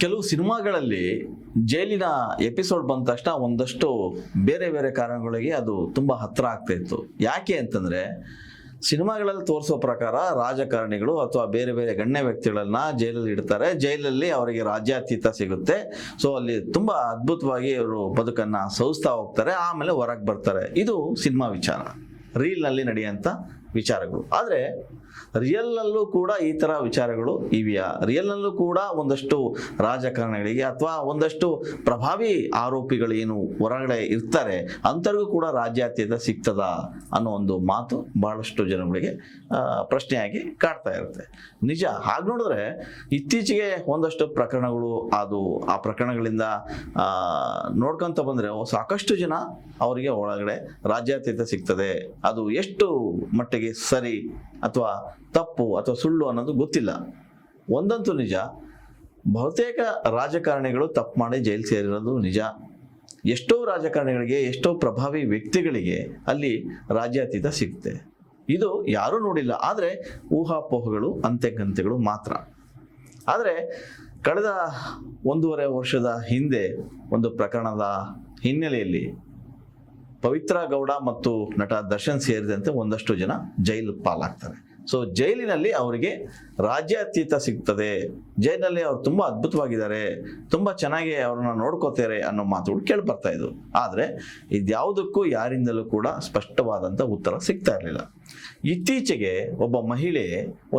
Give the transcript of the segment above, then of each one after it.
ಕೆಲವು ಸಿನಿಮಾಗಳಲ್ಲಿ ಜೈಲಿನ ಎಪಿಸೋಡ್ ಬಂದ ತಕ್ಷಣ ಒಂದಷ್ಟು ಬೇರೆ ಬೇರೆ ಕಾರಣಗಳಿಗೆ ಅದು ತುಂಬಾ ಹತ್ರ ಆಗ್ತಾ ಇತ್ತು. ಯಾಕೆ ಅಂತಂದ್ರೆ ಸಿನಿಮಾಗಳಲ್ಲಿ ತೋರಿಸೋ ಪ್ರಕಾರ ರಾಜಕಾರಣಿಗಳು ಅಥವಾ ಬೇರೆ ಬೇರೆ ಗಣ್ಯ ವ್ಯಕ್ತಿಗಳನ್ನ ಜೈಲಲ್ಲಿ ಇಡ್ತಾರೆ. ಜೈಲಲ್ಲಿ ಅವರಿಗೆ ರಾಜ್ಯಾತೀತ ಸಿಗುತ್ತೆ. ಸೊ ಅಲ್ಲಿ ತುಂಬಾ ಅದ್ಭುತವಾಗಿ ಅವರು ಬದುಕನ್ನ ಸವಿಸ್ತಾ ಹೋಗ್ತಾರೆ. ಆಮೇಲೆ ಹೊರಗೆ ಬರ್ತಾರೆ. ಇದು ಸಿನಿಮಾ ವಿಚಾರ, ರೀಲ್ನಲ್ಲಿ ನಡೆಯುವಂಥ ವಿಚಾರಗಳು. ಆದರೆ ರಿಯಲ್ನಲ್ಲೂ ಕೂಡ ಈ ಥರ ವಿಚಾರಗಳು ಇವೆಯಾ? ರಿಯಲ್ನಲ್ಲೂ ಕೂಡ ಒಂದಷ್ಟು ರಾಜಕಾರಣಿಗಳಿಗೆ ಅಥವಾ ಒಂದಷ್ಟು ಪ್ರಭಾವಿ ಆರೋಪಿಗಳೇನು ಹೊರಗಡೆ ಇರ್ತಾರೆ ಅಂಥವ್ರಿಗೂ ಕೂಡ ರಾಜ್ಯಾತೀತ ಸಿಗ್ತದ ಅನ್ನೋ ಒಂದು ಮಾತು ಬಹಳಷ್ಟು ಜನಗಳಿಗೆ ಪ್ರಶ್ನೆಯಾಗಿ ಕಾಡ್ತಾ ಇರುತ್ತೆ. ನಿಜ. ಹಾಗೆ ನೋಡಿದ್ರೆ ಇತ್ತೀಚೆಗೆ ಒಂದಷ್ಟು ಪ್ರಕರಣಗಳು ಆ ಪ್ರಕರಣಗಳಿಂದ ನೋಡ್ಕೊಂತ ಬಂದರೆ ಸಾಕಷ್ಟು ಜನ ಅವರಿಗೆ ಒಳಗಡೆ ರಾಜ್ಯಾತೀತ ಸಿಗ್ತದೆ. ಅದು ಎಷ್ಟು ಮಟ್ಟಿಗೆ ಸರಿ ಅಥವಾ ತಪ್ಪು ಅಥವಾ ಸುಳ್ಳು ಅನ್ನೋದು ಗೊತ್ತಿಲ್ಲ. ಒಂದಂತೂ ನಿಜ, ಬಹುತೇಕ ರಾಜಕಾರಣಿಗಳು ತಪ್ಪು ಮಾಡಿ ಜೈಲು ಸೇರಿರೋದು ನಿಜ. ಎಷ್ಟೋ ರಾಜಕಾರಣಿಗಳಿಗೆ, ಎಷ್ಟೋ ಪ್ರಭಾವಿ ವ್ಯಕ್ತಿಗಳಿಗೆ ಅಲ್ಲಿ ರಾಜ್ಯಾತೀತ ಸಿಗುತ್ತೆ. ಇದು ಯಾರೂ ನೋಡಿಲ್ಲ. ಆದರೆ ಊಹಾಪೋಹಗಳು, ಅಂತೆಕಂತೆಗಳು ಮಾತ್ರ. ಆದರೆ ಕಳೆದ 1.5 ವರ್ಷದ ಹಿಂದೆ ಒಂದು ಪ್ರಕರಣದ ಹಿನ್ನೆಲೆಯಲ್ಲಿ ಪವಿತ್ರ ಗೌಡ ಮತ್ತು ನಟ ದರ್ಶನ್ ಸೇರಿದಂತೆ ಒಂದಷ್ಟು ಜನ ಜೈಲು ಪಾಲಾಗ್ತಾರೆ. ಸೊ ಜೈಲಿನಲ್ಲಿ ಅವರಿಗೆ ರಾಜ್ಯಾತೀತ ಸಿಗ್ತದೆ. ಜೈಲಿನಲ್ಲಿ ಅವ್ರು ತುಂಬ ಅದ್ಭುತವಾಗಿದ್ದಾರೆ, ತುಂಬ ಚೆನ್ನಾಗಿ ಅವ್ರನ್ನ ನೋಡ್ಕೋತಾರೆ ಅನ್ನೋ ಮಾತುಗಳು ಕೇಳಿಬರ್ತಾ ಇದ್ವು. ಆದರೆ ಇದ್ಯಾವುದಕ್ಕೂ ಯಾರಿಂದಲೂ ಕೂಡ ಸ್ಪಷ್ಟವಾದಂಥ ಉತ್ತರ ಸಿಗ್ತಾ ಇರಲಿಲ್ಲ. ಇತ್ತೀಚೆಗೆ ಒಬ್ಬ ಮಹಿಳೆ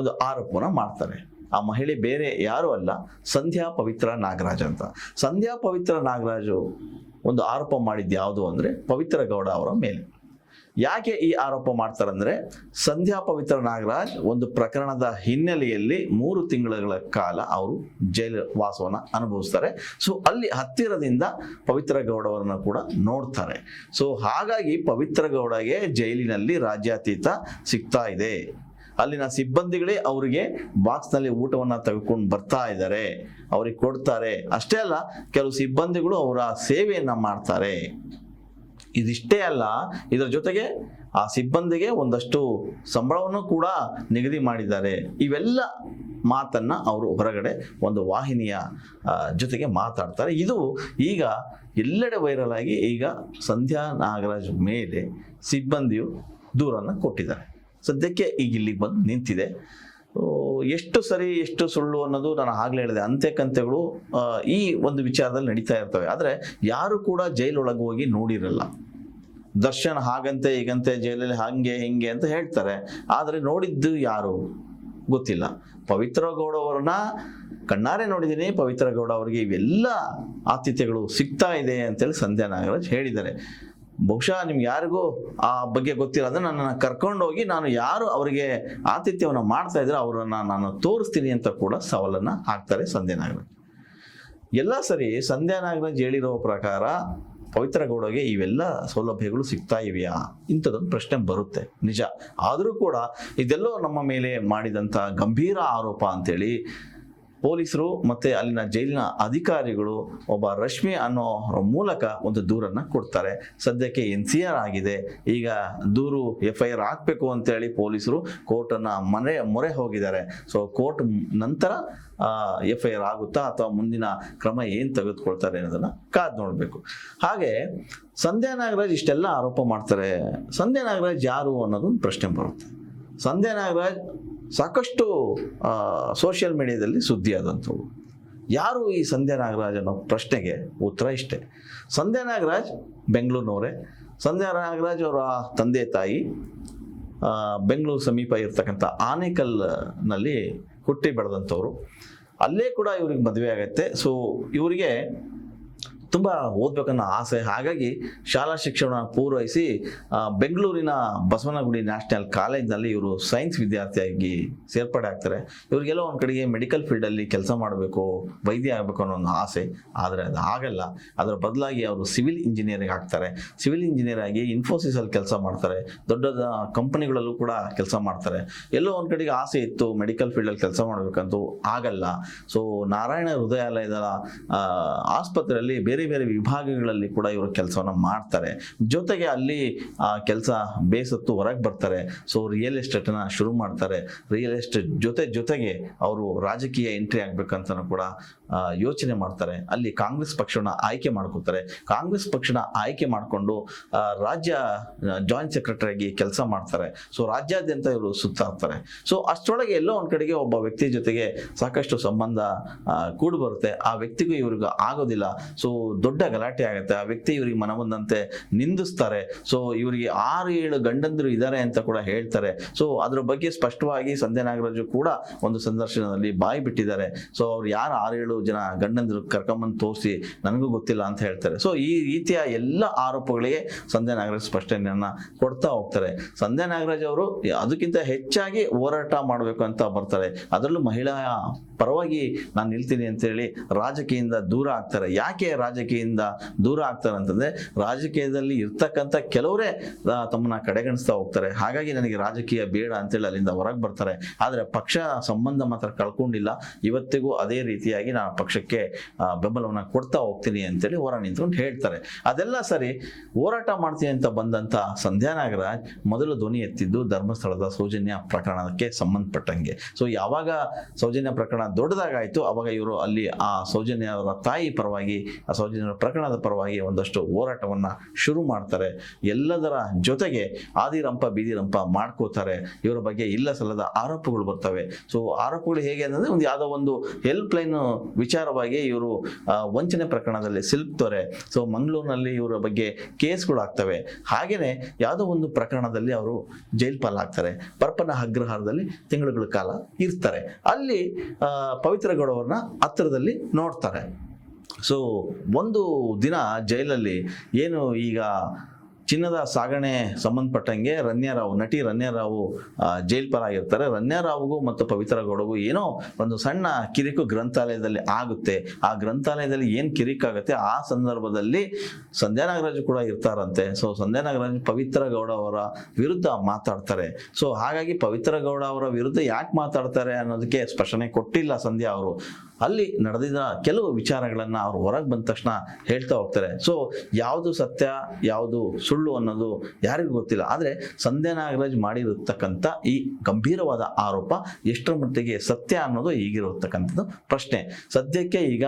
ಒಂದು ಆರೋಪನ ಮಾಡ್ತಾರೆ. ಆ ಮಹಿಳೆ ಬೇರೆ ಯಾರೂ ಅಲ್ಲ, ಸಂಧ್ಯಾ ಪವಿತ್ರ ನಾಗರಾಜ್ ಅಂತ. ಸಂಧ್ಯಾ ಪವಿತ್ರ ನಾಗರಾಜು ಒಂದು ಆರೋಪ ಮಾಡಿದ್ದು ಯಾವುದು ಅಂದರೆ ಪವಿತ್ರ ಗೌಡ ಅವರ ಮೇಲೆ. ಯಾಕೆ ಈ ಆರೋಪ ಮಾಡ್ತಾರಂದ್ರೆ, ಸಂಧ್ಯಾ ಪವಿತ್ರ ನಾಗರಾಜ್ ಒಂದು ಪ್ರಕರಣದ ಹಿನ್ನೆಲೆಯಲ್ಲಿ 3 ತಿಂಗಳ ಕಾಲ ಅವರು ಜೈಲು ವಾಸವನ್ನು ಅನುಭವಿಸ್ತಾರೆ. ಸೊ ಅಲ್ಲಿ ಹತ್ತಿರದಿಂದ ಪವಿತ್ರ ಗೌಡ ಅವರನ್ನು ಕೂಡ ನೋಡ್ತಾರೆ. ಸೊ ಹಾಗಾಗಿ ಪವಿತ್ರ ಗೌಡಗೆ ಜೈಲಿನಲ್ಲಿ ರಾಜ್ಯಾತೀತ ಸಿಗ್ತಾ ಇದೆ. ಅಲ್ಲಿನ ಸಿಬ್ಬಂದಿಗಳೇ ಅವರಿಗೆ ಬಾಕ್ಸ್ನಲ್ಲಿ ಊಟವನ್ನು ತೆಗೆದುಕೊಂಡು ಬರ್ತಾ ಇದ್ದಾರೆ, ಅವ್ರಿಗೆ ಕೊಡ್ತಾರೆ. ಅಷ್ಟೇ ಅಲ್ಲ, ಕೆಲವು ಸಿಬ್ಬಂದಿಗಳು ಅವರ ಸೇವೆಯನ್ನು ಮಾಡ್ತಾರೆ. ಇದಿಷ್ಟೇ ಅಲ್ಲ, ಇದರ ಜೊತೆಗೆ ಆ ಸಿಬ್ಬಂದಿಗೆ ಒಂದಷ್ಟು ಸಂಬಳವನ್ನು ಕೂಡ ನಿಗದಿ ಮಾಡಿದ್ದಾರೆ. ಇವೆಲ್ಲ ಮಾತನ್ನ ಅವರು ಹೊರಗಡೆ ಒಂದು ವಾಹಿನಿಯ ಜೊತೆಗೆ ಮಾತಾಡ್ತಾರೆ. ಇದು ಈಗ ಎಲ್ಲೆಡೆ ವೈರಲ್ ಆಗಿ ಈಗ ಸಂಧ್ಯಾ ನಾಗರಾಜ್ ಮೇಲೆ ಸಿಬ್ಬಂದಿಯು ದೂರನ್ನು ಕೊಟ್ಟಿದ್ದಾರೆ. ಸದ್ಯಕ್ಕೆ ಈಗ ಇಲ್ಲಿಗೆ ಬಂದು ನಿಂತಿದೆ. ಎಷ್ಟು ಸರಿ ಎಷ್ಟು ಸುಳ್ಳು ಅನ್ನೋದು ನಾನು ಆಗಲೇ ಹೇಳಿದೆ. ಅಂತೆಕಂತೆಗಳು ಈ ಒಂದು ವಿಚಾರದಲ್ಲಿ ನಡೀತಾ ಇರ್ತವೆ. ಆದರೆ ಯಾರು ಕೂಡ ಜೈಲೊಳಗೆ ಹೋಗಿ ನೋಡಿರಲ್ಲ. ದರ್ಶನ್ ಹಾಗಂತೆ ಹೀಗಂತೆ ಜೈಲಲ್ಲಿ ಹಾಗೆ ಹಿಂಗೆ ಅಂತ ಹೇಳ್ತಾರೆ, ಆದರೆ ನೋಡಿದ್ದು ಯಾರು ಗೊತ್ತಿಲ್ಲ. ಪವಿತ್ರ ಗೌಡ ಅವರನ್ನ ಕಣ್ಣಾರೆ ನೋಡಿದ್ದೀನಿ. ಪವಿತ್ರ ಗೌಡ ಅವರಿಗೆ ಇವೆಲ್ಲ ಆತಿಥ್ಯಗಳು ಸಿಗ್ತಾ ಇದೆ ಅಂತೇಳಿ ಸಂಧ್ಯಾ ನಾಗರಾಜ್ ಹೇಳಿದ್ದಾರೆ. ಬಹುಶಃ ನಿಮ್ಗೆ ಯಾರಿಗೂ ಆ ಬಗ್ಗೆ ಗೊತ್ತಿಲ್ಲ ಅಂದ್ರೆ ನನ್ನನ್ನು ಕರ್ಕೊಂಡೋಗಿ ನಾನು ಯಾರು ಅವರಿಗೆ ಆತಿಥ್ಯವನ್ನು ಮಾಡ್ತಾ ಇದ್ರೆ ಅವರನ್ನು ನಾನು ತೋರಿಸ್ತೀನಿ ಅಂತ ಕೂಡ ಸವಾಲನ್ನು ಹಾಕ್ತಾರೆ ಸಂಧ್ಯಾ ನಾಗರಾಜ್. ಎಲ್ಲ ಸರಿ, ಸಂಧ್ಯಾ ನಾಗರಾಜ್ ಹೇಳಿರೋ ಪ್ರಕಾರ ಪವಿತ್ರ ಗೌಡಗೆ ಇವೆಲ್ಲ ಸೌಲಭ್ಯಗಳು ಸಿಗ್ತಾ ಇವೆಯಾ ಇಂಥದ್ದೊಂದು ಪ್ರಶ್ನೆ ಬರುತ್ತೆ. ನಿಜ. ಆದರೂ ಕೂಡ ಇದೆಲ್ಲೋ ನಮ್ಮ ಮೇಲೆ ಮಾಡಿದಂಥ ಗಂಭೀರ ಆರೋಪ ಅಂತೇಳಿ ಪೊಲೀಸರು ಮತ್ತೆ ಅಲ್ಲಿನ ಜೈಲಿನ ಅಧಿಕಾರಿಗಳು ಒಬ್ಬ ರಶ್ಮಿ ಅನ್ನೋ ಮೂಲಕ ಒಂದು ದೂರನ್ನು ಕೊಡ್ತಾರೆ. ಸದ್ಯಕ್ಕೆ NCR ಆಗಿದೆ. ಈಗ ದೂರು FIR ಹಾಕಬೇಕು ಅಂತೇಳಿ ಪೊಲೀಸರು ಕೋರ್ಟನ್ನು ಮೊರೆ ಹೋಗಿದ್ದಾರೆ. ಸೊ ಕೋರ್ಟ್ ನಂತರ FIR ಆಗುತ್ತಾ ಅಥವಾ ಮುಂದಿನ ಕ್ರಮ ಏನು ತೆಗೆದುಕೊಳ್ತಾರೆ ಅನ್ನೋದನ್ನು ಕಾದು ನೋಡಬೇಕು. ಹಾಗೆ ಸಂಧ್ಯಾ ನಾಗರಾಜ್ ಇಷ್ಟೆಲ್ಲ ಆರೋಪ ಮಾಡ್ತಾರೆ. ಸಂಧ್ಯಾ ನಾಗರಾಜ್ ಯಾರು ಅನ್ನೋದೊಂದು ಪ್ರಶ್ನೆ ಬರುತ್ತೆ. ಸಂಧ್ಯಾ ನಾಗರಾಜ್ ಸಾಕಷ್ಟು ಸೋಷಿಯಲ್ ಮೀಡಿಯಾದಲ್ಲಿ ಸುದ್ದಿ ಆದಂಥವು. ಯಾರು ಈ ಸಂಧ್ಯಾ ನಾಗರಾಜ್ ಅನ್ನೋ ಪ್ರಶ್ನೆಗೆ ಉತ್ತರ ಇಷ್ಟೇ. ಸಂಧ್ಯಾ ನಾಗರಾಜ್ ಬೆಂಗಳೂರಿನವರೇ. ಸಂಧ್ಯಾ ನಾಗರಾಜ್ ಅವರ ತಂದೆ ತಾಯಿ ಬೆಂಗಳೂರು ಸಮೀಪ ಇರ್ತಕ್ಕಂಥ ಆನೇಕಲ್ನಲ್ಲಿ ಹುಟ್ಟಿ ಬೆಳೆದಂಥವ್ರು. ಅಲ್ಲೇ ಕೂಡ ಇವ್ರಿಗೆ ಮದುವೆ ಆಗುತ್ತೆ. ಸೊ ಇವರಿಗೆ ತುಂಬ ಓದಬೇಕನ್ನೋ ಆಸೆ. ಹಾಗಾಗಿ ಶಾಲಾ ಶಿಕ್ಷಣ ಪೂರೈಸಿ ಬೆಂಗಳೂರಿನ ಬಸವನಗುಡಿ ನ್ಯಾಷನಲ್ ಕಾಲೇಜ್ನಲ್ಲಿ ಇವರು ಸೈನ್ಸ್ ವಿದ್ಯಾರ್ಥಿಯಾಗಿ ಸೇರ್ಪಡೆ ಆಗ್ತಾರೆ. ಇವರಿಗೆಲ್ಲ ಒಂದು ಕಡೆಗೆ ಮೆಡಿಕಲ್ ಫೀಲ್ಡಲ್ಲಿ ಕೆಲಸ ಮಾಡಬೇಕು, ವೈದ್ಯ ಆಗಬೇಕು ಅನ್ನೋ ಒಂದು ಆಸೆ. ಆದರೆ ಅದು ಆಗಲ್ಲ. ಅದರ ಬದಲಾಗಿ ಅವರು ಸಿವಿಲ್ ಇಂಜಿನಿಯರಿಂಗ್ ಆಗ್ತಾರೆ. ಸಿವಿಲ್ ಇಂಜಿನಿಯರ್ ಆಗಿ ಇನ್ಫೋಸಿಸಲ್ಲಿ ಕೆಲಸ ಮಾಡ್ತಾರೆ. ದೊಡ್ಡ ದೊಡ್ಡ ಕಂಪನಿಗಳಲ್ಲೂ ಕೂಡ ಕೆಲಸ ಮಾಡ್ತಾರೆ. ಎಲ್ಲೋ ಒಂದು ಕಡೆಗೆ ಆಸೆ ಇತ್ತು ಮೆಡಿಕಲ್ ಫೀಲ್ಡಲ್ಲಿ ಕೆಲಸ ಮಾಡಬೇಕಂತೂ ಆಗಲ್ಲ. ಸೊ ನಾರಾಯಣ ಹೃದಯಾಲಯದ ಆಸ್ಪತ್ರೆಯಲ್ಲಿ ಬೇರೆ ಬೇರೆ ವಿಭಾಗಗಳಲ್ಲಿ ಕೂಡ ಇವರು ಕೆಲಸವನ್ನು ಮಾಡ್ತಾರೆ. ಜೊತೆಗೆ ಅಲ್ಲಿ ಕೆಲಸ ಬೇಸತ್ತು ಹೊರಗೆ ಬರ್ತಾರೆ. ಸೊ ರಿಯಲ್ ಎಸ್ಟೇಟನ್ನು ಶುರು ಮಾಡ್ತಾರೆ. ರಿಯಲ್ ಎಸ್ಟೇಟ್ ಜೊತೆಗೆ ಅವರು ರಾಜಕೀಯ ಎಂಟ್ರಿ ಆಗ್ಬೇಕಂತನೂ ಕೂಡ ಯೋಚನೆ ಮಾಡ್ತಾರೆ. ಅಲ್ಲಿ ಕಾಂಗ್ರೆಸ್ ಪಕ್ಷನ ಆಯ್ಕೆ ಮಾಡ್ಕೋತಾರೆ. ಕಾಂಗ್ರೆಸ್ ಪಕ್ಷನ ಆಯ್ಕೆ ಮಾಡಿಕೊಂಡು ರಾಜ್ಯ ಜಾಯಿಂಟ್ ಸೆಕ್ರೆಟರಿ ಆಗಿ ಕೆಲಸ ಮಾಡ್ತಾರೆ. ಸೊ ರಾಜ್ಯಾದ್ಯಂತ ಇವರು ಸುತ್ತಾಡ್ತಾರೆ. ಸೊ ಅಷ್ಟರೊಳಗೆ ಎಲ್ಲೋ ಒಂದ್ ಕಡೆಗೆ ಒಬ್ಬ ವ್ಯಕ್ತಿ ಜೊತೆಗೆ ಸಾಕಷ್ಟು ಸಂಬಂಧ ಕೂಡಿ ಬರುತ್ತೆ. ಆ ವ್ಯಕ್ತಿಗೂ ಇವ್ರಿಗೆ ಆಗೋದಿಲ್ಲ. ಸೊ ದೊಡ್ಡ ಗಲಾಟೆ ಆಗುತ್ತೆ. ಆ ವ್ಯಕ್ತಿ ಇವ್ರಿಗೆ ಮನಬಂದಂತೆ ನಿಂದಿಸ್ತಾರೆ. ಸೊ ಇವರಿಗೆ 6-7 ಗಂಡಂದಿರು ಇದ್ದಾರೆ ಅಂತ ಕೂಡ ಹೇಳ್ತಾರೆ. ಸೊ ಅದ್ರ ಬಗ್ಗೆ ಸ್ಪಷ್ಟವಾಗಿ ಸಂಧ್ಯಾ ನಾಗರಾಜು ಕೂಡ ಒಂದು ಸಂದರ್ಶನದಲ್ಲಿ ಬಾಯಿ ಬಿಟ್ಟಿದ್ದಾರೆ. ಸೊ ಅವ್ರು ಯಾರು 6-7 ಜನ ಗಂಡಂದಿರು ಕರ್ಕೊಂಬಂದು ತೋರಿಸಿ ನನಗೂ ಗೊತ್ತಿಲ್ಲ ಅಂತ ಹೇಳ್ತಾರೆ. ಸೊ ಈ ರೀತಿಯ ಎಲ್ಲ ಆರೋಪಗಳಿಗೆ ಸಂಧ್ಯಾ ನಾಗರಾಜ್ ಸ್ಪಷ್ಟನೆಯನ್ನ ಕೊಡ್ತಾ ಹೋಗ್ತಾರೆ. ಸಂಧ್ಯಾ ನಾಗರಾಜ್ ಅವರು ಅದಕ್ಕಿಂತ ಹೆಚ್ಚಾಗಿ ಹೋರಾಟ ಮಾಡಬೇಕು ಅಂತ ಬರ್ತಾರೆ. ಅದರಲ್ಲೂ ಮಹಿಳಾ ಪರವಾಗಿ ನಾನು ನಿಲ್ತೀನಿ ಅಂತೇಳಿ ರಾಜಕೀಯದಿಂದ ದೂರ ಆಗ್ತಾರೆ. ಯಾಕೆ ರಾಜಕೀಯದಿಂದ ದೂರ ಆಗ್ತಾರೆ ಅಂತಂದ್ರೆ ರಾಜಕೀಯದಲ್ಲಿ ಇರ್ತಕ್ಕಂಥ ಕೆಲವರೇ ತಮ್ಮನ್ನ ಕಡೆಗಣಿಸ್ತಾ ಹೋಗ್ತಾರೆ. ಹಾಗಾಗಿ ನನಗೆ ರಾಜಕೀಯ ಬೇಡ ಅಂತೇಳಿ ಅಲ್ಲಿಂದ ಹೊರಗೆ ಬರ್ತಾರೆ. ಆದರೆ ಪಕ್ಷ ಸಂಬಂಧ ಮಾತ್ರ ಕಳ್ಕೊಂಡಿಲ್ಲ. ಇವತ್ತಿಗೂ ಅದೇ ರೀತಿಯಾಗಿ ನಾನು ಪಕ್ಷಕ್ಕೆ ಬೆಂಬಲವನ್ನ ಕೊಡ್ತಾ ಹೋಗ್ತೀನಿ ಅಂತೇಳಿ ಹೊರ ನಿಂತ್ಕೊಂಡು ಹೇಳ್ತಾರೆ. ಅದೆಲ್ಲ ಸರಿ, ಹೋರಾಟ ಮಾಡ್ತೀನಿ ಅಂತ ಬಂದಂತ ಸಂಧ್ಯಾ ನಾಗರಾಜ್ ಮೊದಲು ಧ್ವನಿ ಎತ್ತಿದ್ದು ಧರ್ಮಸ್ಥಳದ ಸೌಜನ್ಯ ಪ್ರಕರಣಕ್ಕೆ ಸಂಬಂಧಪಟ್ಟಂಗೆ. ಸೊ ಯಾವಾಗ ಸೌಜನ್ಯ ಪ್ರಕರಣ ದೊಡ್ಡದಾಗಾಯ್ತು ಅವಾಗ ಇವರು ಅಲ್ಲಿ ಆ ಸೌಜನ್ಯ ಅವರ ತಾಯಿ ಪರವಾಗಿ, ಆ ಸೌಜನ್ಯ ಪ್ರಕರಣದ ಪರವಾಗಿ ಒಂದಷ್ಟು ಹೋರಾಟವನ್ನ ಶುರು ಮಾಡ್ತಾರೆ. ಎಲ್ಲದರ ಜೊತೆಗೆ ಆದಿರಂಪ ಬೀದಿರಂಪ ಮಾಡ್ಕೋತಾರೆ. ಇವರ ಬಗ್ಗೆ ಇಲ್ಲ ಸಲ್ಲದ ಆರೋಪಗಳು ಬರ್ತವೆ. ಸೊ ಆರೋಪಗಳು ಹೇಗೆ ಅಂದ್ರೆ ಯಾವುದೋ ಒಂದು ಹೆಲ್ಪ್ ಲೈನ್ ವಿಚಾರವಾಗಿ ಇವರು ವಂಚನೆ ಪ್ರಕರಣದಲ್ಲಿ ಸಿಲುಕ್ತಾರೆ. ಸೊ ಮಂಗಳೂರಿನಲ್ಲಿ ಇವರ ಬಗ್ಗೆ ಕೇಸ್ಗಳು ಆಗ್ತವೆ. ಹಾಗೇನೆ ಯಾವುದೋ ಒಂದು ಪ್ರಕರಣದಲ್ಲಿ ಅವರು ಜೈಲ್ ಪಾಲಾಗ್ತಾರೆ. ಪರಪ್ಪನ ಅಗ್ರಹಾರದಲ್ಲಿ ತಿಂಗಳುಗಳ ಕಾಲ ಇರ್ತಾರೆ. ಅಲ್ಲಿ ಪವಿತ್ರ ಗೌಡ ಅವ್ರನ್ನ ಹತ್ತಿರದಲ್ಲಿ ನೋಡ್ತಾರೆ. ಸೊ ಒಂದು ದಿನ ಜೈಲಲ್ಲಿ ಏನು ಈಗ ಚಿನ್ನದ ಸಾಗಣೆ ಸಂಬಂಧಪಟ್ಟಂಗೆ ನಟಿ ರನ್ಯಾರಾವ್ ಜೈಲ್ ಪಾಲಾಗಿರ್ತಾರೆ. ರನ್ಯಾರಾವ್ಗೂ ಮತ್ತು ಪವಿತ್ರ ಗೌಡಗೂ ಏನೋ ಒಂದು ಸಣ್ಣ ಕಿರಿಕು ಗ್ರಂಥಾಲಯದಲ್ಲಿ ಆಗುತ್ತೆ. ಆ ಗ್ರಂಥಾಲಯದಲ್ಲಿ ಏನು ಕಿರಿಕಾಗುತ್ತೆ ಆ ಸಂದರ್ಭದಲ್ಲಿ ಸಂಧ್ಯಾ ನಾಗರಾಜ್ ಕೂಡ ಇರ್ತಾರಂತೆ. ಸೊ ಸಂಧ್ಯಾ ನಾಗರಾಜ್ ಪವಿತ್ರ ಗೌಡ ಅವರ ವಿರುದ್ಧ ಮಾತಾಡ್ತಾರೆ. ಸೊ ಹಾಗಾಗಿ ಪವಿತ್ರ ಗೌಡ ಅವರ ವಿರುದ್ಧ ಯಾಕೆ ಮಾತಾಡ್ತಾರೆ ಅನ್ನೋದಕ್ಕೆ ಸ್ಪಷ್ಟನೆ ಕೊಟ್ಟಿಲ್ಲ ಸಂಧ್ಯಾ ಅವರು. ಅಲ್ಲಿ ನಡೆದಿದ್ದ ಕೆಲವು ವಿಚಾರಗಳನ್ನ ಅವ್ರು ಹೊರಗೆ ಬಂದ ತಕ್ಷಣ ಹೇಳ್ತಾ ಹೋಗ್ತಾರೆ. ಸೊ ಯಾವುದು ಸತ್ಯ ಯಾವುದು ಸುಳ್ಳು ಅನ್ನೋದು ಯಾರಿಗೂ ಗೊತ್ತಿಲ್ಲ. ಆದರೆ ಸಂಧ್ಯಾ ನಾಗರಾಜ್ ಮಾಡಿರತಕ್ಕಂಥ ಈ ಗಂಭೀರವಾದ ಆರೋಪ ಎಷ್ಟರ ಮಟ್ಟಿಗೆ ಸತ್ಯ ಅನ್ನೋದು ಈಗಿರತಕ್ಕಂಥದ್ದು ಪ್ರಶ್ನೆ. ಸದ್ಯಕ್ಕೆ ಈಗ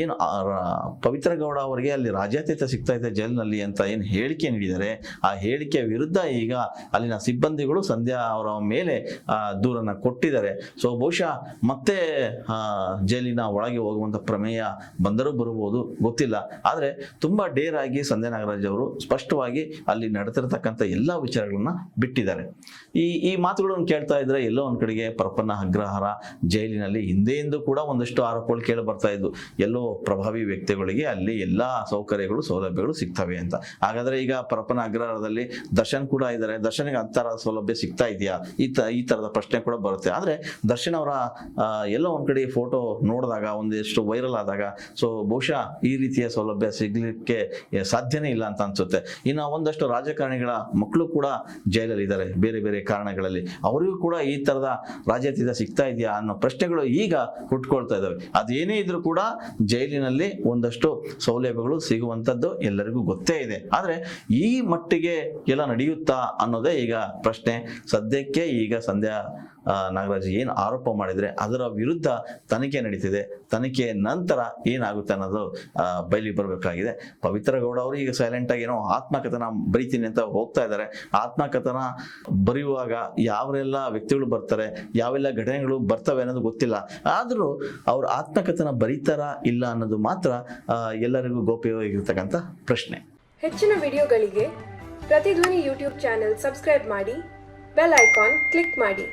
ಏನು ಪವಿತ್ರ ಗೌಡ ಅವರಿಗೆ ಅಲ್ಲಿ ರಾಜ್ಯಾತೀತ ಸಿಗ್ತಾ ಇದೆ ಜೈಲಿನಲ್ಲಿ ಅಂತ ಏನು ಹೇಳಿಕೆ ನೀಡಿದ್ದಾರೆ, ಆ ಹೇಳಿಕೆ ವಿರುದ್ಧ ಈಗ ಅಲ್ಲಿನ ಸಿಬ್ಬಂದಿಗಳು ಸಂಧ್ಯಾ ಅವರ ಮೇಲೆ ದೂರನ್ನ ಕೊಟ್ಟಿದ್ದಾರೆ. ಸೊ ಬಹುಶಃ ಮತ್ತೆ ಜೈಲಿನ ಒಳಗೆ ಹೋಗುವಂತ ಪ್ರಮೇಯ ಬಂದರೂ ಬರಬಹುದು, ಗೊತ್ತಿಲ್ಲ. ಆದರೆ ತುಂಬಾ ಡೇರ್ ಆಗಿ ಸಂಧ್ಯಾ ನಾಗರಾಜ್ ಅವರು ಸ್ಪಷ್ಟವಾಗಿ ಅಲ್ಲಿ ನಡೆತಿರತಕ್ಕಂಥ ಎಲ್ಲಾ ವಿಚಾರಗಳನ್ನ ಬಿಟ್ಟಿದ್ದಾರೆ. ಈ ಮಾತುಗಳನ್ನು ಕೇಳ್ತಾ ಇದ್ರೆ ಎಲ್ಲೋ ಒಂದ್ ಕಡೆಗೆ ಪರಪ್ಪನ ಅಗ್ರಹಾರ ಜೈಲಿನಲ್ಲಿ ಹಿಂದೆಯಿಂದ ಕೂಡ ಒಂದಷ್ಟು ಆರೋಪಗಳು ಕೇಳಿ ಬರ್ತಾ ಇದ್ವು. ಎಲ್ಲೋ ಪ್ರಭಾವಿ ವ್ಯಕ್ತಿಗಳಿಗೆ ಅಲ್ಲಿ ಎಲ್ಲಾ ಸೌಕರ್ಯಗಳು ಸೌಲಭ್ಯಗಳು ಸಿಗ್ತವೆ ಅಂತ. ಹಾಗಾದ್ರೆ ಈಗ ಪರಪ್ಪನ ಅಗ್ರಹಾರದಲ್ಲಿ ದರ್ಶನ್ ಕೂಡ ಇದ್ದಾರೆ. ದರ್ಶನ್ಗೆ ಅಂತರ ಸೌಲಭ್ಯ ಸಿಗ್ತಾ ಇದೆಯಾ? ಈ ತರದ ಪ್ರಶ್ನೆ ಕೂಡ ಬರುತ್ತೆ. ಆದ್ರೆ ದರ್ಶನ್ ಅವರ ಎಲ್ಲೋ ಒಂದ್ ಕಡೆ ಫೋಟೋ ನೋಡಿದಾಗ ಒಂದಷ್ಟು ವೈರಲ್ ಆದಾಗ ಸೊ ಬಹುಶಃ ಈ ರೀತಿಯ ಸೌಲಭ್ಯ ಸಿಗ್ಲಿಕ್ಕೆ ಸಾಧ್ಯನೇ ಇಲ್ಲ ಅಂತ ಅನ್ಸುತ್ತೆ. ಇನ್ನು ಒಂದಷ್ಟು ರಾಜಕಾರಣಿಗಳ ಮಕ್ಕಳು ಕೂಡ ಜೈಲಲ್ಲಿ ಇದ್ದಾರೆ ಬೇರೆ ಬೇರೆ ಕಾರಣಗಳಲ್ಲಿ. ಅವರಿಗೂ ಕೂಡ ಈ ತರದ ರಾಜ್ಯಾತೀತ ಸಿಗ್ತಾ ಇದೆಯಾ ಅನ್ನೋ ಪ್ರಶ್ನೆಗಳು ಈಗ ಹುಟ್ಕೊಳ್ತಾ ಇದಾವೆ. ಅದೇನೇ ಇದ್ರೂ ಕೂಡ ಜೈಲಿನಲ್ಲಿ ಒಂದಷ್ಟು ಸೌಲಭ್ಯಗಳು ಸಿಗುವಂತದ್ದು ಎಲ್ಲರಿಗೂ ಗೊತ್ತೇ ಇದೆ. ಆದ್ರೆ ಈ ಮಟ್ಟಿಗೆ ಎಲ್ಲ ನಡೆಯುತ್ತಾ ಅನ್ನೋದೇ ಈಗ ಪ್ರಶ್ನೆ. ಸದ್ಯಕ್ಕೆ ಈಗ ಸಂಧ್ಯಾ ನಾಗರಾಜ್ ಏನು ಆರೋಪ ಮಾಡಿದ್ರೆ ಅದರ ವಿರುದ್ಧ ತನಿಖೆ ನಡೀತಿದೆ. ತನಿಖೆ ನಂತರ ಏನಾಗುತ್ತೆ ಅನ್ನೋದು ಬಯಲಿಗೆ ಬರಬೇಕಾಗಿದೆ. ಪವಿತ್ರ ಗೌಡ ಅವರು ಈಗ ಸೈಲೆಂಟ್ ಆಗಿ ಏನೋ ಆತ್ಮಕಥನ ಬರೀತೀನಿ ಅಂತ ಹೋಗ್ತಾ ಇದ್ದಾರೆ. ಆತ್ಮಕಥನ ಬರೆಯುವಾಗ ಯಾವೆಲ್ಲ ವ್ಯಕ್ತಿಗಳು ಬರ್ತಾರೆ, ಯಾವೆಲ್ಲ ಘಟನೆಗಳು ಬರ್ತವೆ ಅನ್ನೋದು ಗೊತ್ತಿಲ್ಲ. ಆದ್ರೂ ಅವ್ರು ಆತ್ಮಕಥನ ಬರೀತಾರ ಇಲ್ಲ ಅನ್ನೋದು ಮಾತ್ರ ಎಲ್ಲರಿಗೂ ಗೋಪ್ಯವಾಗಿರ್ತಕ್ಕಂಥ ಪ್ರಶ್ನೆ. ಹೆಚ್ಚಿನ ವಿಡಿಯೋಗಳಿಗೆ ಪ್ರತಿಧ್ವನಿ ಯೂಟ್ಯೂಬ್ ಚಾನೆಲ್ ಸಬ್ಸ್ಕ್ರೈಬ್ ಮಾಡಿ, ಬೆಲ್ ಐಕಾನ್ ಕ್ಲಿಕ್ ಮಾಡಿ.